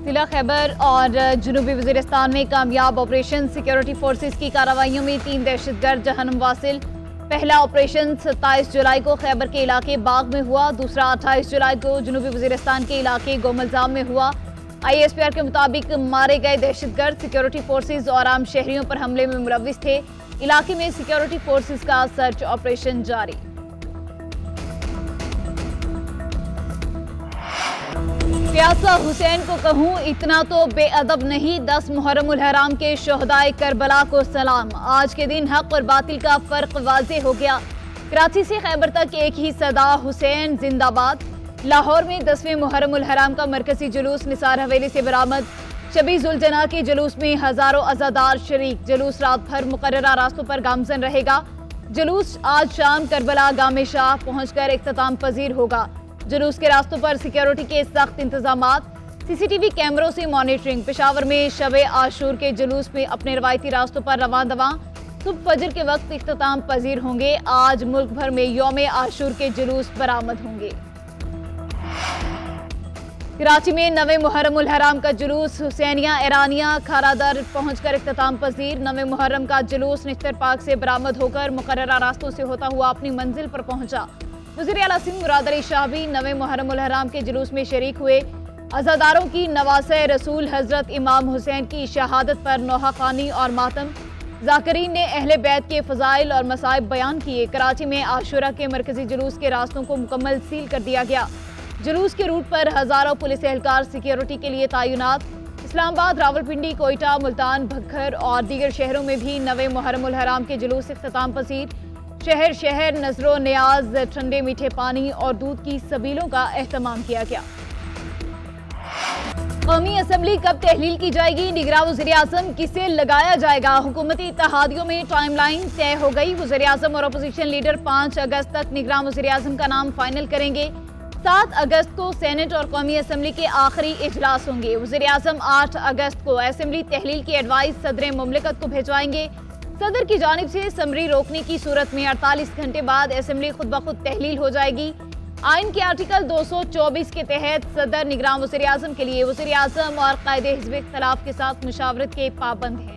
जिला खैबर और जनूबी वज़ीरिस्तान में कामयाब ऑपरेशन। सिक्योरिटी फोर्सेस की कार्रवाइयों में 3 दहशतगर्द जहन्नुम वासिल। पहला ऑपरेशन 27 जुलाई को खैबर के इलाके बाग में हुआ, दूसरा 28 जुलाई को जनूबी वज़ीरिस्तान के इलाके गोमलजाम में हुआ। ISPR के मुताबिक मारे गए दहशतगर्द सिक्योरिटी फोर्सेस और आम शहरियों पर हमले में मुलव्विस थे। इलाके में सिक्योरिटी फोर्सेस का सर्च ऑपरेशन जारी। प्यासा हुसैन को कहूँ इतना तो बेअदब नहीं, 10 मुहर्रमुल हराम के शोहदाए करबला को सलाम। आज के दिन हक और बातिल का फर्क वाज़े हो गया। कराची से खैबर तक एक ही सदा, हुसैन जिंदाबाद। लाहौर में 10वें मुहर्रमुल हराम का मरकजी जुलूस निसार हवेली से बरामद। शबी जुल जना के जुलूस में हजारों अज़ादार शरीक। जुलूस रात भर मुकर्ररा रास्तों पर गामजन रहेगा। जुलूस आज शाम करबला गामे शाह पहुंचकर इख्तिताम पजीर होगा। जुलूस के रास्तों पर सिक्योरिटी के सख्त इंतजामात, CCTV कैमरों से मॉनिटरिंग। पेशावर में शबे आशूर के जुलूस में अपने रवायती रास्तों पर रवां दवां। सुबह फजर के वक्त इख्तिताम पजीर होंगे। आज मुल्क भर में यौम आशूर के जुलूस बरामद होंगे। कराची में 9वें मुहर्रमुल हराम का जुलूस हुसैनिया ईरानिया खारादर पहुंचकर इख्तिताम पजीर। 9वें मुहर्रम का जुलूस निश्तर पाक से बरामद होकर मुकर्ररा रास्तों से होता हुआ अपनी मंजिल पर पहुंचा। वज़ीर आला सिंध मुराद अली शाह भी 9वें मुहर्रमुल हराम के जुलूस में शरीक हुए। अज़ादारों की नवासे रसूल हजरत इमाम हुसैन की शहादत पर नौहा खानी और मातम। ज़ाकिरीन ने अहले बैत के फ़ज़ाइल और मसाइब बयान किए। कराची में आशुरा के मरकजी जुलूस के रास्तों को मुकम्मल सील कर दिया गया। जुलूस के रूट पर हज़ारों पुलिस एहलकार सिक्योरिटी के लिए तैनात। इस्लामाबाद, रावलपिंडी, कोयटा, मुल्तान, भक्खर और दीगर शहरों में भी 9वें मुहर्रमुल हराम के जुलूस इख्तिताम पसीर। शहर शहर नजरो नियाज, ठंडे मीठे पानी और दूध की सबीलों का एहतमाम किया गया। कौमी असम्बली कब तहलील की जाएगी? निगरां वज़ीर आज़म किसे लगाया जाएगा? हुकूमती इत्तेहादियों में टाइमलाइन तय हो गई। वज़ीर आज़म और अपोजिशन लीडर 5 अगस्त तक निगरां वज़ीर आज़म का नाम फाइनल करेंगे। 7 अगस्त को सेनेट और कौमी असम्बली के आखिरी इजलास होंगे। वज़ीर आज़म 8 अगस्त को असम्बली तहलील की एडवाइस सदर मुमलिकत को भिजवाएंगे। सदर की जानिब से समरी रोकने की सूरत में 48 घंटे बाद असम्बली खुद ब खुद तहलील हो जाएगी। आइन के आर्टिकल 224 के तहत सदर निगरान वज़ीर आज़म के लिए वज़ीर आज़म और कायदे हिज़्ब इख्तिलाफ के साथ मुशावरत के पाबंद हैं।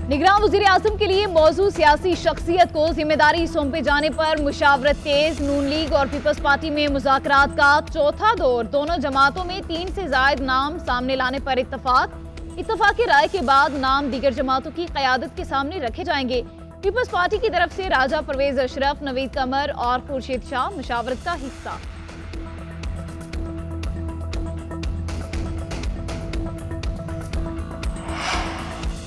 निगरान वज़ीर आज़म के लिए मौजूद सियासी शख्सियत को जिम्मेदारी सौंपे जाने पर मुशावरत तेज। नून लीग और पीपल्स पार्टी में मुज़ाकरात का चौथा दौर। दोनों जमातों में 3 से ज़ायद नाम सामने लाने पर इत्तफाक़ी राय के बाद नाम दीगर जमातों की क़यादत के सामने रखे जाएंगे। पीपल्स पार्टी की तरफ से राजा परवेज अशरफ, नवीद कमर और खुर्शीद शाह मुशावरत का हिस्सा।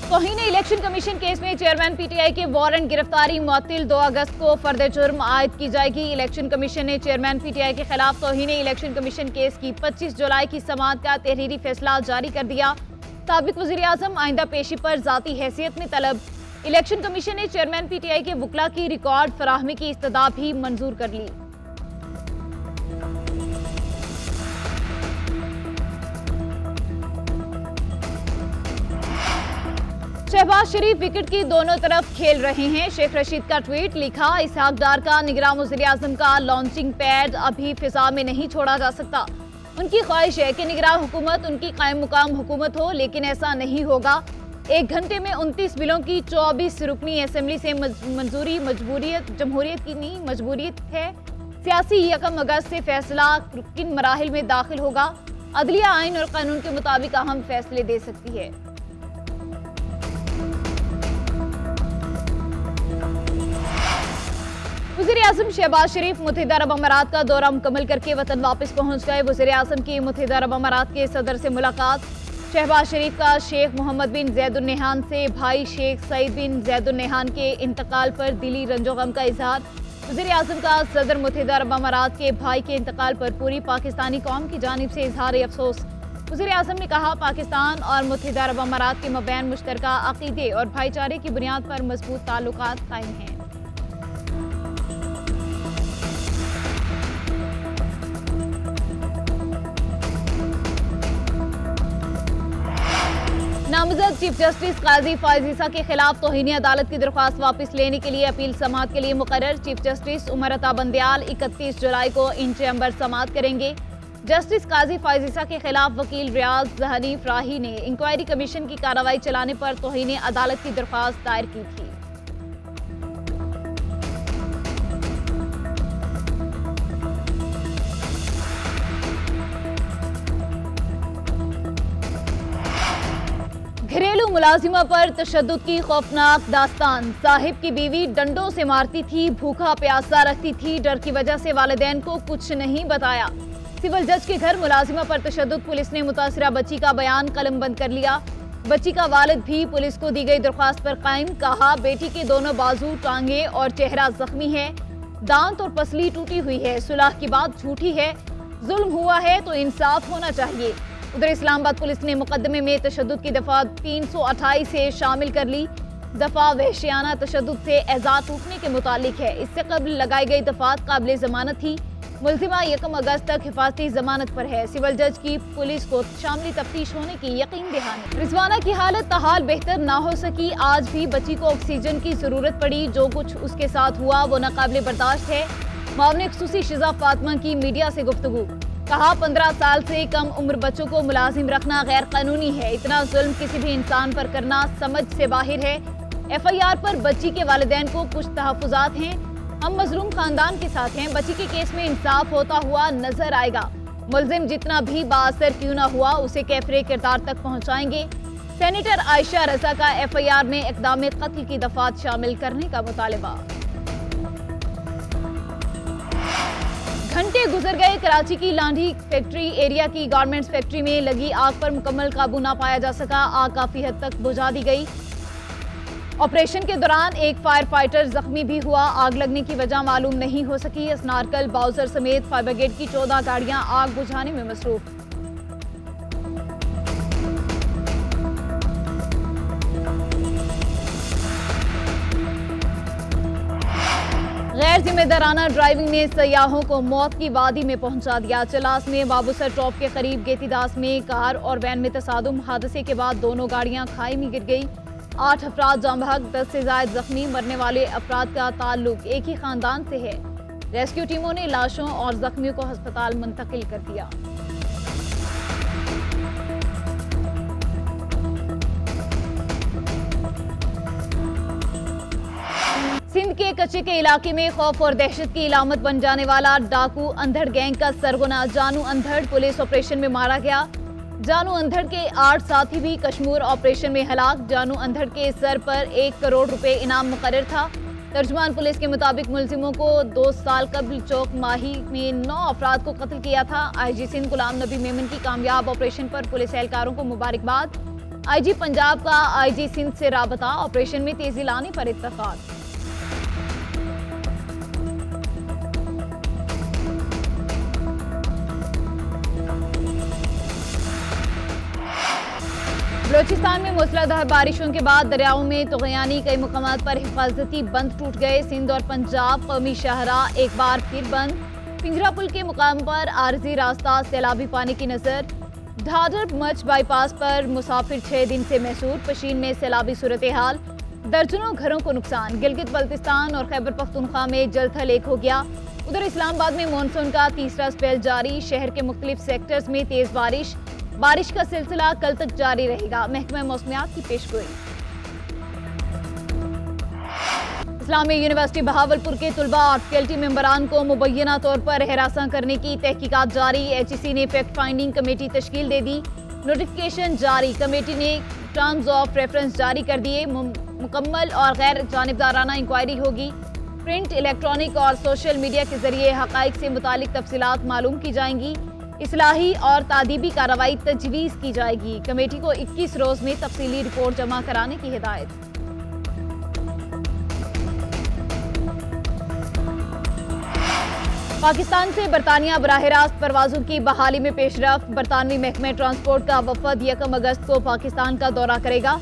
तौहीन इलेक्शन कमीशन केस में चेयरमैन PTI के वारंट गिरफ्तारी मुअत्तिल। 2 अगस्त को फर्द जुर्म आयद की जाएगी। इलेक्शन कमीशन ने चेयरमैन PTI के खिलाफ तौहीन इलेक्शन कमीशन केस की 25 जुलाई की समाअत का तहरीरी फैसला जारी कर दिया। साबिक वज़ीर आज़म आइंदा पेशी पर ज़ाती हैसियत में तलब। इलेक्शन कमीशन ने चेयरमैन PTI के वकला की रिकॉर्ड फराहमी की इस्तदा भी मंजूर कर ली। शहबाज शरीफ विकेट की दोनों तरफ खेल रहे हैं। शेख रशीद का ट्वीट लिखा, इसहाक डार का निगरान वज़ीर आज़म का लॉन्चिंग पैड अभी फिजा में नहीं छोड़ा जा सकता। उनकी ख्वाहिश है कि निगरान हुकूमत उनकी कायम मुकाम हुकूमत हो, लेकिन ऐसा नहीं होगा। 1 घंटे में 29 बिलों की 24 रुकनी असम्बली से मंजूरी। जमहूरियत की नहीं मजबूरियत है। सियासी 1 अगस्त से फैसला किन मराहिल में दाखिल होगा। अदलिया आइन और कानून के मुताबिक अहम फैसले दे सकती है। वज़ीर आज़म शहबाज शरीफ मुत्तहिदा अरब अमारात का दौरा मुकम्मल करके वतन वापस पहुंच गए। वज़ीर आज़म की मुत्तहिदा अरब अमारात के सदर से मुलाकात। शहबाज शरीफ का शेख मोहम्मद बिन ज़ैद उन नहान से भाई शेख सईद बिन ज़ैद उन नहान के इंतकाल पर दिली रंजो गम का इजहार। वज़ीर आज़म का सदर मुत्तहिदा अरब अमारात के भाई के इंतकाल पर पूरी पाकिस्तानी कौम की जानिब से इजहार अफसोस। वज़ीर आज़म ने कहा, पाकिस्तान और मुत्तहिदा अरब अमारात के मबैन मुश्तरका अक़ीदे और भाईचारे की बुनियाद पर मजबूत ताल्लुकात कायम हैं। नामजद चीफ जस्टिस काजी फायज ईसा के खिलाफ तौहीन अदालत की दरख्वास्त वापस लेने के लिए अपील समाअत के लिए मुकर्रर। चीफ जस्टिस उमर अता बंदयाल 31 जुलाई को इन चैम्बर समाअत करेंगे। जस्टिस काजी फायज ईसा के खिलाफ वकील रियाज हनीफ राही ने इंक्वायरी कमीशन की कार्रवाई चलाने पर तौहीन अदालत की दरख्वास्त दायर की थी। घरेलू मुलाजिमा पर तशद्दुद की खौफनाक दास्तान। साहिब की बीवी डंडों से मारती थी, भूखा प्यासा रखती थी, डर की वजह से वालिदैन को कुछ नहीं बताया। सिविल जज के घर मुलाजिमा पर तशद्दुद, पुलिस ने मुतासिरा बच्ची का बयान कलमबंद कर लिया। बच्ची का वालिद भी पुलिस को दी गई दरख्वास्त पर कायम। कहा, बेटी के दोनों बाजू, टांगे और चेहरा जख्मी है, दांत और पसली टूटी हुई है, सुलह की बात झूठी है, जुल्म हुआ है तो इंसाफ होना चाहिए। उधर इस्लामाबाद पुलिस ने मुकदमे में तशद्दुद की दफा 328 से शामिल कर ली। दफा वहशियाना तशद्दुद से एजाज टूटने के मुतालिक है। इससे कबल लगाई गई दफात काबिल जमानत थी। मुलजिमा 1 अगस्त तक हिफाजती जमानत पर है। सिविल जज की पुलिस को शामली तफ्तीश होने की यकीन दहानी। रिजवाना की हालत ताहाल बेहतर ना हो सकी। आज भी बच्ची को ऑक्सीजन की जरूरत पड़ी। जो कुछ उसके साथ हुआ वो नाकाबिले बर्दाश्त है। मामले खुसूसी शिजा फातिमा की मीडिया से गुफ्तगू। कहा, 15 साल से कम उम्र बच्चों को मुलाजिम रखना गैर कानूनी है। इतना जुल्म किसी भी इंसान पर करना समझ से बाहर है। FIR पर बच्ची के वालिदैन को कुछ तहफ़्फ़ुज़ात हैं। हम मजलूम खानदान के साथ हैं। बच्ची के केस में इंसाफ होता हुआ नजर आएगा। मुलजिम जितना भी बाअसर क्यों ना हुआ उसे कैफरे किरदार तक पहुँचाएंगे। सेनेटर आयशा रजा का FIR में इक़दाम कत्ल की दफात शामिल करने का मुतालबा। घंटे गुजर गए। कराची की लांढी फैक्ट्री एरिया की गारमेंट्स फैक्ट्री में लगी आग पर मुकम्मल काबू ना पाया जा सका। आग काफी हद तक बुझा दी गई। ऑपरेशन के दौरान एक फायर फाइटर जख्मी भी हुआ। आग लगने की वजह मालूम नहीं हो सकी। स्नार्कल, बाउजर समेत फायर ब्रिगेड की 14 गाड़ियां आग बुझाने में मसरूफ। गैर जिम्मेदाराना ड्राइविंग ने सयाहों को मौत की वादी में पहुंचा दिया। चलास में बाबूसर टॉप के करीब गेतीदास में कार और वैन में तसादुम। हादसे के बाद दोनों गाड़ियां खाई में गिर गई। 8 अफराद जाम बहक, 10 से ज्यादा जख्मी। मरने वाले अफराद का ताल्लुक एक ही खानदान से है। रेस्क्यू टीमों ने लाशों और जख्मियों को अस्पताल मुंतकिल कर दिया। सिंध के कच्चे के इलाके में खौफ और दहशत की इलामत बन जाने वाला डाकू अंधड़ गैंग का सरगना जानू अंधड़ पुलिस ऑपरेशन में मारा गया। जानू अंधड़ के 8 साथी भी कश्मीर ऑपरेशन में हलाक। जानू अंधड़ के सर पर 1 करोड़ रुपए इनाम मुकर्रर था। तर्जुमान पुलिस के मुताबिक मुलजिमों को 2 साल कबल चौक माही में 9 अफराद को कत्ल किया था। IG सिंध गुलाम नबी मेमन की कामयाब ऑपरेशन पर पुलिस एहलकारों को मुबारकबाद। IG पंजाब का IG सिंध से राबता, ऑपरेशन में तेजी लाने पर इत्तफाक। बलोचिस्तान में मूसलाधार बारिशों के बाद दरियाओं में तुग़यानी। कई मुकामात पर हिफाजती बंद टूट गए। सिंध और पंजाब कौमी शाहराह एक बार फिर बंद। पिंजरा पुल के मुकाम पर आरजी रास्ता, सैलाबी पानी की नजर। ढाढर मच बाईपास पर मुसाफिर 6 दिन से महसूर। पशीन में सैलाबी सूरत हाल, दर्जनों घरों को नुकसान। गिलगित बल्तिस्तान और खैबर पख्तूनख्वा में जल थल एक हो गया। उधर इस्लामाबाद में मानसून का तीसरा स्पेल जारी। शहर के मुख्तलिफ सेक्टर्स में तेज बारिश का सिलसिला कल तक जारी रहेगा। महकमा मौसमियात की पेशगोई। इस्लामी यूनिवर्सिटी बहावलपुर के तुलबा और फैकल्टी मेंबरान को मुबैना तौर पर हिरासत करने की तहकीकात जारी। HEC ने फैक्ट फाइंडिंग कमेटी तश्कील दे दी। नोटिफिकेशन जारी। कमेटी ने टर्म्स ऑफ रेफरेंस जारी कर दिए। मुकम्मल और गैर जानिबदाराना इंक्वायरी होगी। प्रिंट, इलेक्ट्रॉनिक और सोशल मीडिया के जरिए हकाइक से मुतालिक तफसीलात मालूम की जाएंगी। इस्लाही और तादीबी कार्रवाई तजवीज़ की जाएगी। कमेटी को 21 रोज में तफसीली रिपोर्ट जमा कराने की हिदायत। पाकिस्तान से बरतानिया बराह रास्त परवाजों की बहाली में पेशरफ। बरतानवी महकमे ट्रांसपोर्ट का वफद 1 अगस्त को पाकिस्तान का दौरा करेगा।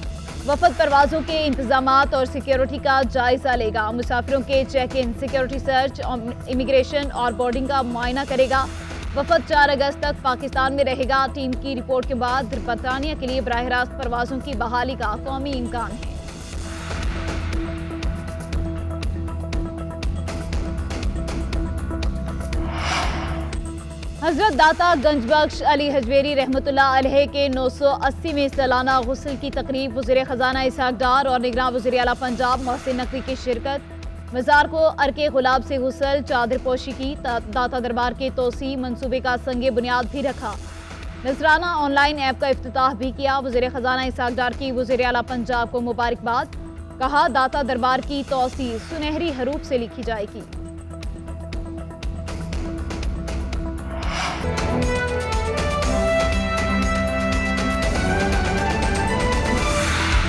वफद परवाजों के इंतजामात और सिक्योरिटी का जायजा लेगा। मुसाफिरों के check in, security search, immigration और बोर्डिंग का मुआयना करेगा। वफद 4 अगस्त तक पाकिस्तान में रहेगा। टीम की रिपोर्ट के बाद बरतानिया के लिए बराह रास्त परवाजों की बहाली का कौमी इम्कान है। हजरत दाता गंजबख्श अली हजवेरी रहमतुल्लाह अलैह के 980वें सालाना गुस्ल की तकरीब वज़ीर ख़जाना इसहाक डार और निगरान वज़ीर आला पंजाब मोहसिन नकवी की शिरकत। मज़ार को अर्के गुलाब से गुस्ल, चादर पोशी की, दाता दरबार के तोसी मंसूबे का संगे बुनियाद भी रखा। नजराना ऑनलाइन ऐप का इफ्तिताह भी किया। वज़ीर ख़जाना इसहाक डार की वज़ीर आला पंजाब को मुबारकबाद। कहा, दाता दरबार की तोसी सुनहरी हरूफ से लिखी जाएगी।